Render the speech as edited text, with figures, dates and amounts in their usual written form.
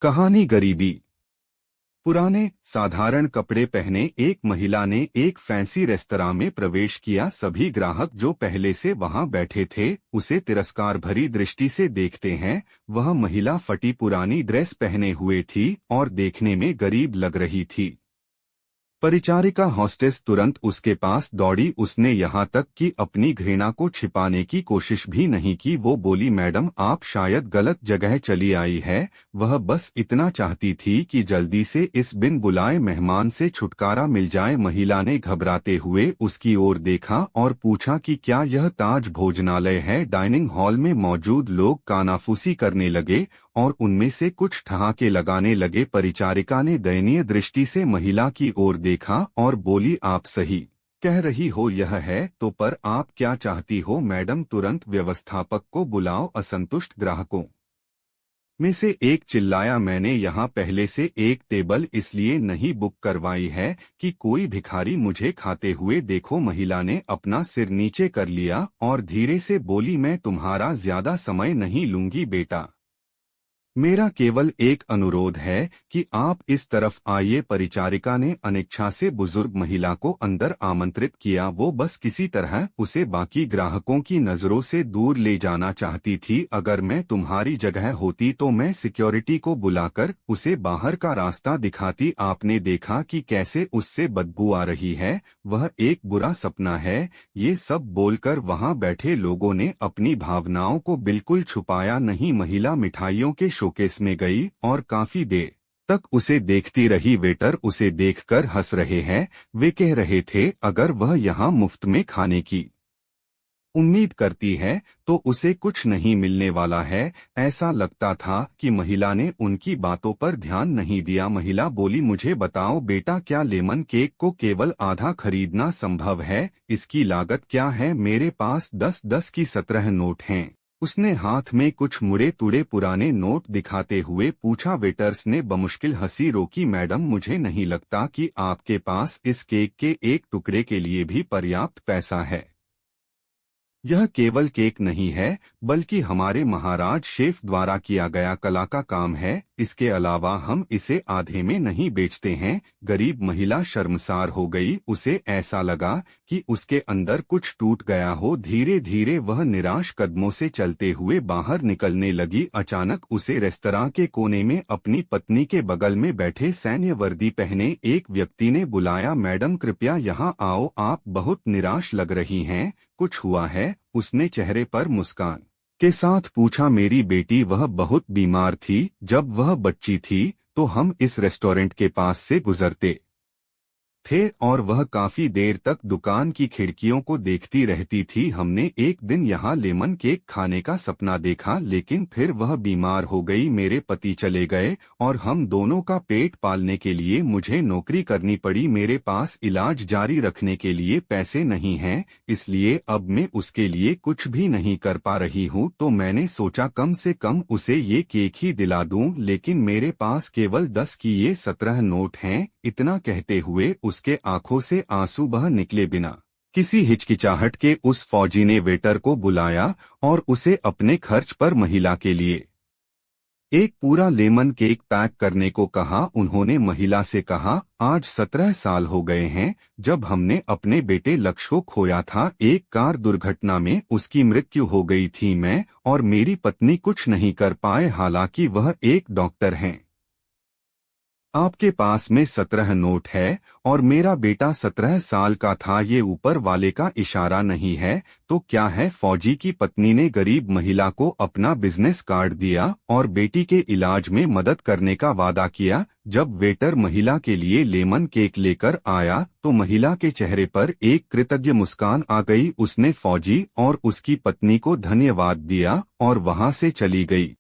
कहानी गरीबी। पुराने साधारण कपड़े पहने एक महिला ने एक फैंसी रेस्तरां में प्रवेश किया। सभी ग्राहक जो पहले से वहां बैठे थे उसे तिरस्कार भरी दृष्टि से देखते हैं। वह महिला फटी पुरानी ड्रेस पहने हुए थी और देखने में गरीब लग रही थी। परिचारिका हॉस्टेस तुरंत उसके पास दौड़ी। उसने यहाँ तक कि अपनी घृणा को छिपाने की कोशिश भी नहीं की। वो बोली, मैडम आप शायद गलत जगह चली आई है। वह बस इतना चाहती थी कि जल्दी से इस बिन बुलाए मेहमान से छुटकारा मिल जाए। महिला ने घबराते हुए उसकी ओर देखा और पूछा कि क्या यह ताज भोजनालय है। डाइनिंग हॉल में मौजूद लोग कानाफूसी करने लगे और उनमें से कुछ ठहाके लगाने लगे। परिचारिका ने दयनीय दृष्टि से महिला की ओर देखा और बोली, आप सही कह रही हो, यह है तो, पर आप क्या चाहती हो। मैडम तुरंत व्यवस्थापक को बुलाओ। असंतुष्ट ग्राहकों में से एक चिल्लाया, मैंने यहाँ पहले से एक टेबल इसलिए नहीं बुक करवाई है कि कोई भिखारी मुझे खाते हुए देखो। महिला ने अपना सिर नीचे कर लिया और धीरे से बोली, मैं तुम्हारा ज्यादा समय नहीं लूंगी बेटा, मेरा केवल एक अनुरोध है कि आप इस तरफ आइए। परिचारिका ने अनिच्छा से बुजुर्ग महिला को अंदर आमंत्रित किया। वो बस किसी तरह उसे बाकी ग्राहकों की नजरों से दूर ले जाना चाहती थी। अगर मैं तुम्हारी जगह होती तो मैं सिक्योरिटी को बुलाकर उसे बाहर का रास्ता दिखाती। आपने देखा कि कैसे उससे बदबू आ रही है, वह एक बुरा सपना है। ये सब बोलकर वहां बैठे लोगों ने अपनी भावनाओं को बिल्कुल छुपाया नहीं। महिला मिठाइयों के शोकेस में गई और काफी देर तक उसे देखती रही। वेटर उसे देखकर हंस रहे हैं। वे कह रहे थे, अगर वह यहाँ मुफ्त में खाने की उम्मीद करती है तो उसे कुछ नहीं मिलने वाला है। ऐसा लगता था कि महिला ने उनकी बातों पर ध्यान नहीं दिया। महिला बोली, मुझे बताओ बेटा, क्या लेमन केक को केवल आधा खरीदना संभव है? इसकी लागत क्या है? मेरे पास 10-10 की 17 नोट हैं। उसने हाथ में कुछ मुड़े तुड़े पुराने नोट दिखाते हुए पूछा। वेटर्स ने बमुश्किल हंसी रोकी। मैडम मुझे नहीं लगता कि आपके पास इस केक के एक टुकड़े के लिए भी पर्याप्त पैसा है। यह केवल केक नहीं है बल्कि हमारे महाराज शेफ द्वारा किया गया कला का काम है। इसके अलावा हम इसे आधे में नहीं बेचते हैं। गरीब महिला शर्मसार हो गई। उसे ऐसा लगा कि उसके अंदर कुछ टूट गया हो। धीरे धीरे वह निराश कदमों से चलते हुए बाहर निकलने लगी। अचानक उसे रेस्तरां के कोने में अपनी पत्नी के बगल में बैठे सैन्य वर्दी पहने एक व्यक्ति ने बुलाया। मैडम कृपया यहाँ आओ, आप बहुत निराश लग रही हैं, कुछ हुआ है? उसने चेहरे पर मुस्कान के साथ पूछा। मेरी बेटी, वह बहुत बीमार थी। जब वह बच्ची थी तो हम इस रेस्टोरेंट के पास से गुजरते थे और वह काफी देर तक दुकान की खिड़कियों को देखती रहती थी। हमने एक दिन यहाँ लेमन केक खाने का सपना देखा, लेकिन फिर वह बीमार हो गई। मेरे पति चले गए और हम दोनों का पेट पालने के लिए मुझे नौकरी करनी पड़ी। मेरे पास इलाज जारी रखने के लिए पैसे नहीं हैं, इसलिए अब मैं उसके लिए कुछ भी नहीं कर पा रही हूँ। तो मैंने सोचा कम से कम उसे ये केक ही दिला दूं, लेकिन मेरे पास केवल 10 की ये 17 नोट हैं। इतना कहते हुए उसके आंखों से आंसू बह निकले। बिना किसी हिचकिचाहट के उस फौजी ने वेटर को बुलाया और उसे अपने खर्च पर महिला के लिए एक पूरा लेमन केक पैक करने को कहा। उन्होंने महिला से कहा, आज 17 साल हो गए हैं जब हमने अपने बेटे लक्ष्य को खोया था। एक कार दुर्घटना में उसकी मृत्यु हो गई थी। मैं और मेरी पत्नी कुछ नहीं कर पाए, हालांकि वह एक डॉक्टर हैं। आपके पास में 17 नोट है और मेरा बेटा 17 साल का था। ये ऊपर वाले का इशारा नहीं है तो क्या है? फौजी की पत्नी ने गरीब महिला को अपना बिजनेस कार्ड दिया और बेटी के इलाज में मदद करने का वादा किया। जब वेटर महिला के लिए लेमन केक लेकर आया तो महिला के चेहरे पर एक कृतज्ञ मुस्कान आ गई। उसने फौजी और उसकी पत्नी को धन्यवाद दिया और वहां से चली गई।